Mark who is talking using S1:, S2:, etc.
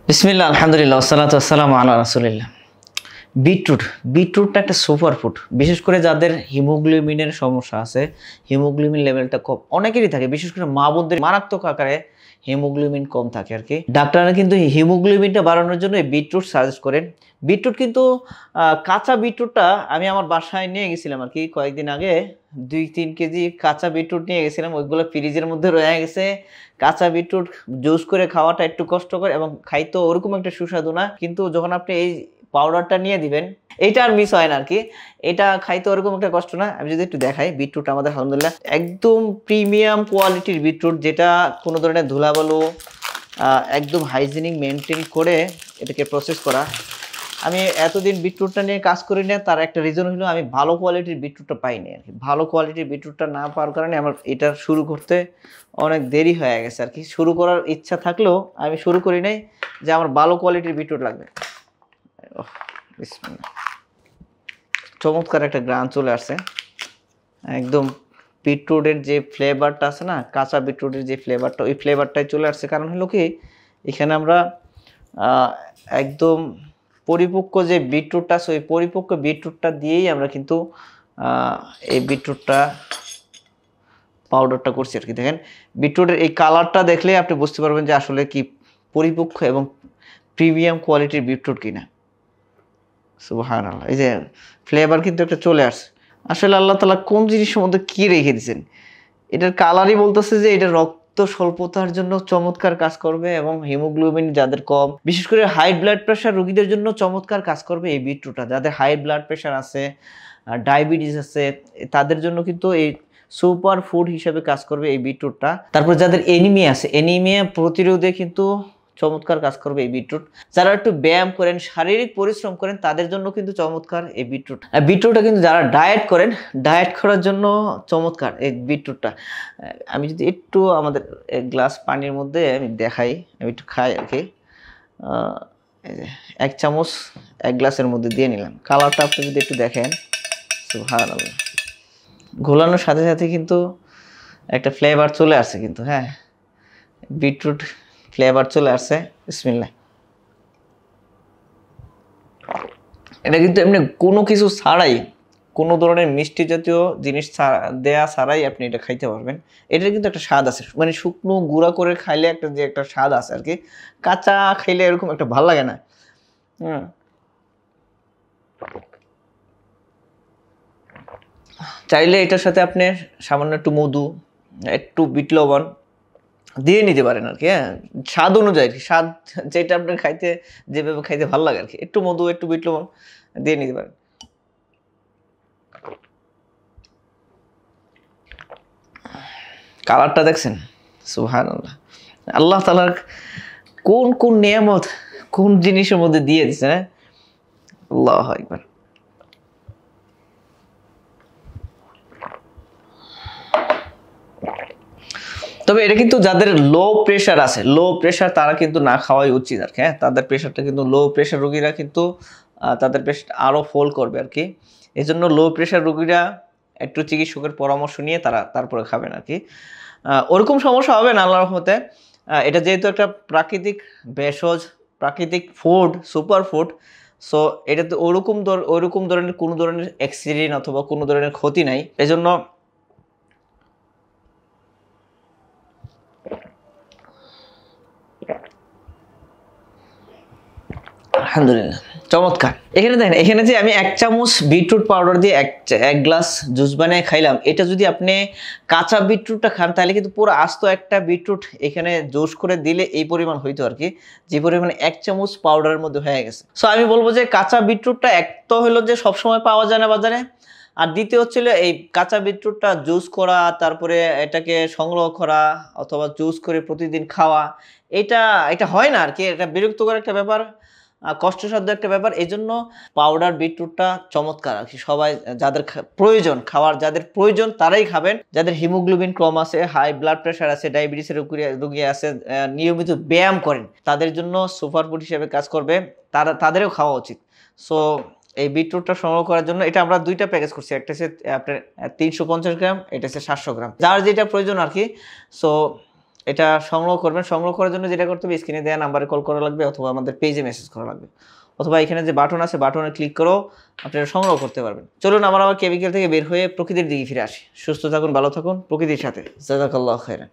S1: বিসমিল্লাহ আলহামদুলিল্লাহ ওয়াসসালাতু ওয়াসসালামু আলা রাসূলিল্লাহ। বিটরুটটা একটা সুপার ফুড, বিশেষ করে যাদের হিমোগ্লোবিনের সমস্যা আছে, হিমোগ্লোবিন লেভেলটা কম অনেকেরই থাকে, বিশেষ করে মা বোনদের মারাত্মক আকারে হিমোগ্লোবিন কম থাকে আর কি। ডাক্তাররা কিন্তু হিমোগ্লোবিনটা বাড়ানোর জন্য বিটরুট সাজেস্ট করেন। বিটরুট কিন্তু কাঁচা বিটরুটটা আমি আমার বাসায় নিয়ে গেছিলাম আর কি কয়েকদিন আগে, 2-3 কেজি কাঁচা বিটরুট নিয়ে গেছিলাম। ওইগুলো ফ্রিজের মধ্যে রয়ে গেছে। কাঁচা বিটরুট জুস করে খাওয়াটা একটু কষ্টকর এবং খাইতেও ওরকম একটা সুস্বাদু না, কিন্তু যখন আপনি এই পাউডারটা নিয়ে দিবেন এইটা আর মিস হয় না আর কি। এটা খাইতে ওরকম একটা কষ্ট না। আমি যদি একটু দেখাই, বিটরুট আমাদের আলহামদুলিল্লাহ একদম প্রিমিয়াম কোয়ালিটির বিটরুট, যেটা কোনো ধরনের ধুলাবালু একদম হাইজিনিক মেনটেন করে এটাকে প্রসেস করা। আমি এতদিন বিটরুটটা নিয়ে কাজ করি না, তার একটা রিজন হলো আমি ভালো কোয়ালিটির বিটরুটটা পাইনি আর কি। ভালো কোয়ালিটির বিটরুটটা না পাওয়ার কারণে আমার এটা শুরু করতে অনেক দেরি হয়ে গেছে আর কি। শুরু করার ইচ্ছা থাকলেও আমি শুরু করি নাই, যে আমার ভালো কোয়ালিটির বিটরুট লাগবে। চমৎকার একটা গ্রান চলে আসছে একদম। বিটরুটের যে ফ্লেভারটা আছে না, কাঁচা বিটরুটের যে ফ্লেভারটা, ওই ফ্লেভারটাই চলে আসছে। কারণ হলো কি, এখানে আমরা একদম পরিপক্ক যে বিটরুটটা আছে, ওই পরিপক্ক বিটরুটটা দিয়েই আমরা কিন্তু এই বিটরুটটা পাউডারটা করছি আর কি। দেখেন বিটরুটের এই কালারটা দেখলে আপনি বুঝতে পারবেন যে আসলে কি পরিপক্ক এবং প্রিমিয়াম কোয়ালিটির বিটরুট কিনা। সুবহানাল্লাহ, এই যে ফ্লেভার কিন্তু একটা চলে আসছে। আসলে আল্লাহ তাআলা কোন জিনিসের মধ্যে কি রেখে দিয়েছেন, এটার কালারই বলতেছে যে এটা রক্ত স্বল্পতার জন্য চমৎকার কাজ করবে এবং হিমোগ্লোবিন যাদের কম, বিশেষ করে হাই ব্লাড প্রেশার রোগীদের জন্য চমৎকার কাজ করবে এই বিটরুটটা। যাদের হাই ব্লাড প্রেশার আছে, ডায়াবেটিস আছে, তাদের জন্য কিন্তু এই সুপার ফুড হিসেবে কাজ করবে এই বিটরুটটা। তারপর যাদের এনিমিয়া আছে, এনিমিয়া প্রতিরোধে কিন্তু চমৎকার কাজ করবে এই বিটরুট। যারা একটু ব্যায়াম করেন, শারীরিক পরিশ্রম করেন, তাদের জন্য কিন্তু চমৎকার এই বিটরুট। বিটরুটটা কিন্তু যারা ডায়েট করেন, ডায়েট করার জন্য চমৎকার এই বিটরুটটা। আমি যদি একটু আমাদের এক গ্লাস পানির মধ্যে আমি দেখাই, আমি একটু খাই আর কি। এই যে 1 চামচ 1 গ্লাসের মধ্যে দিয়ে নিলাম। কালারটা আপনি যদি একটু দেখেন, সুবহানাল্লাহ, ঘোলানোর সাথে সাথে কিন্তু একটা ফ্লেভার চলে আসছে কিন্তু। হ্যাঁ, বিটরুট ফ্লেভার চলে আসছে। বিসমিল্লাহ। এটা কিন্তু এমনি কোনো কিছু ছাড়াই, কোনো ধরনের মিষ্টি জাতীয় জিনিস দেয়া ছাড়াই আপনি এটা খাইতে পারবেন। এটার কিন্তু একটা স্বাদ আছে, মানে শুকনো গুঁড়া করে খাইলে একটা যে একটা স্বাদ আছে আর কি, কাঁচা খাইলে এরকম একটা ভাল লাগে না। চাইলে এটার সাথে আপনি সামান্য একটু মধু, একটু বিট লবণ দিয়ে নিতে পারেন আর কি। হ্যাঁ, স্বাদ অনুযায়ী, স্বাদ যেটা আপনার খাইতে যেভাবে খাইতে ভালো লাগে আর কি, একটু মধু একটু বিট লবণ দিয়ে নিতে পারেন। কালারটা দেখছেন, সুবহানাল্লাহ। আল্লাহ তাআলার কোন কোন নিয়ামত কোন জিনিসের মধ্যে দিয়ে দিচ্ছে না। আল্লাহু আকবার। তবে এটা কিন্তু যাদের লো প্রেশার আছে, লো প্রেশার, তারা কিন্তু না খাওয়াই উচিত আর কি। হ্যাঁ, তাদের প্রেশারটা কিন্তু, লো প্রেশার রোগীরা কিন্তু তাদের প্রেশার আরও ফল করবে আর কি। এই জন্য লো প্রেশার রোগীরা একটু চিকিৎসকের পরামর্শ নিয়ে তারপরে খাবেন আর কি। ওরকম সমস্যা হবে না আল্লাহর রহমতে। এটা যেহেতু একটা প্রাকৃতিক ভেষজ, প্রাকৃতিক ফুড, সুপার ফুড, সো এটাতে ওরকম ধরনের কোনো ধরনের অ্যাক্সিডেন্ট অথবা কোনো ধরনের ক্ষতি নাই। এজন্য আলহামদুলিল্লাহ, চমৎকার। এখানে দেখেন, এখানে যে আমি 1 চামচ বিটরুট পাউডার দিয়ে এক গ্লাস জুস বানিয়ে খাইলাম, এটা যদি আপনি কাঁচা বিটরুটটা খান তাহলে কিন্তু পুরো আস্ত একটা বিটরুট এখানে জুস করে দিলে এই পরিমাণ হইতো আর কি, যে পরিমাণে 1 চামচ পাউডারের মধ্যে হয়ে গেছে। সো আমি বলবো যে কাঁচা বিটরুটটা এক তো হলো যে সবসময় পাওয়া যায় না বাজারে, আর দ্বিতীয় হচ্ছিল এই কাঁচা বিটরুটটা জুস করা, তারপরে এটাকে সংগ্রহ করা অথবা জুস করে প্রতিদিন খাওয়া, এটা হয় না আর কি। এটা বিরক্তকর একটা ব্যাপার, কষ্টসাধ্য একটা ব্যাপার। এই জন্য পাউডার বিটরুটটা চমৎকার আর কি। সবাই যাদের প্রয়োজন, খাওয়ার যাদের প্রয়োজন তারাই খাবেন। যাদের হিমোগ্লোবিন কম আছে, হাই ব্লাড প্রেশার আছে, ডায়াবেটিসের রোগী আছে, নিয়মিত ব্যায়াম করেন, তাদের জন্য সুপার ফুড হিসেবে কাজ করবে, তাদেরও খাওয়া উচিত। সো এই বিটরুটটা সংগ্রহ করার জন্য এটা আমরা 2টা প্যাকেজ করছি, একটা হচ্ছে আপনার 350 গ্রাম, এটা হচ্ছে 700 গ্রাম, যার যেটা প্রয়োজন আর কি। সো এটা সংগ্রহ করবেন। সংগ্রহ করার জন্য যেটা করতে হবে, স্ক্রিনে দেওয়া নাম্বারে কল করা লাগবে অথবা আমাদের পেজে মেসেজ করা লাগবে, অথবা এখানে যে বাটন আছে বাটনে ক্লিক করেও আপনারা সংগ্রহ করতে পারবেন। চলুন আমরা আমার কেমিক্যাল থেকে বের হয়ে প্রকৃতির দিকে ফিরে আসি। সুস্থ থাকুন, ভালো থাকুন প্রকৃতির সাথে। জাযাকাল্লাহু খাইরান।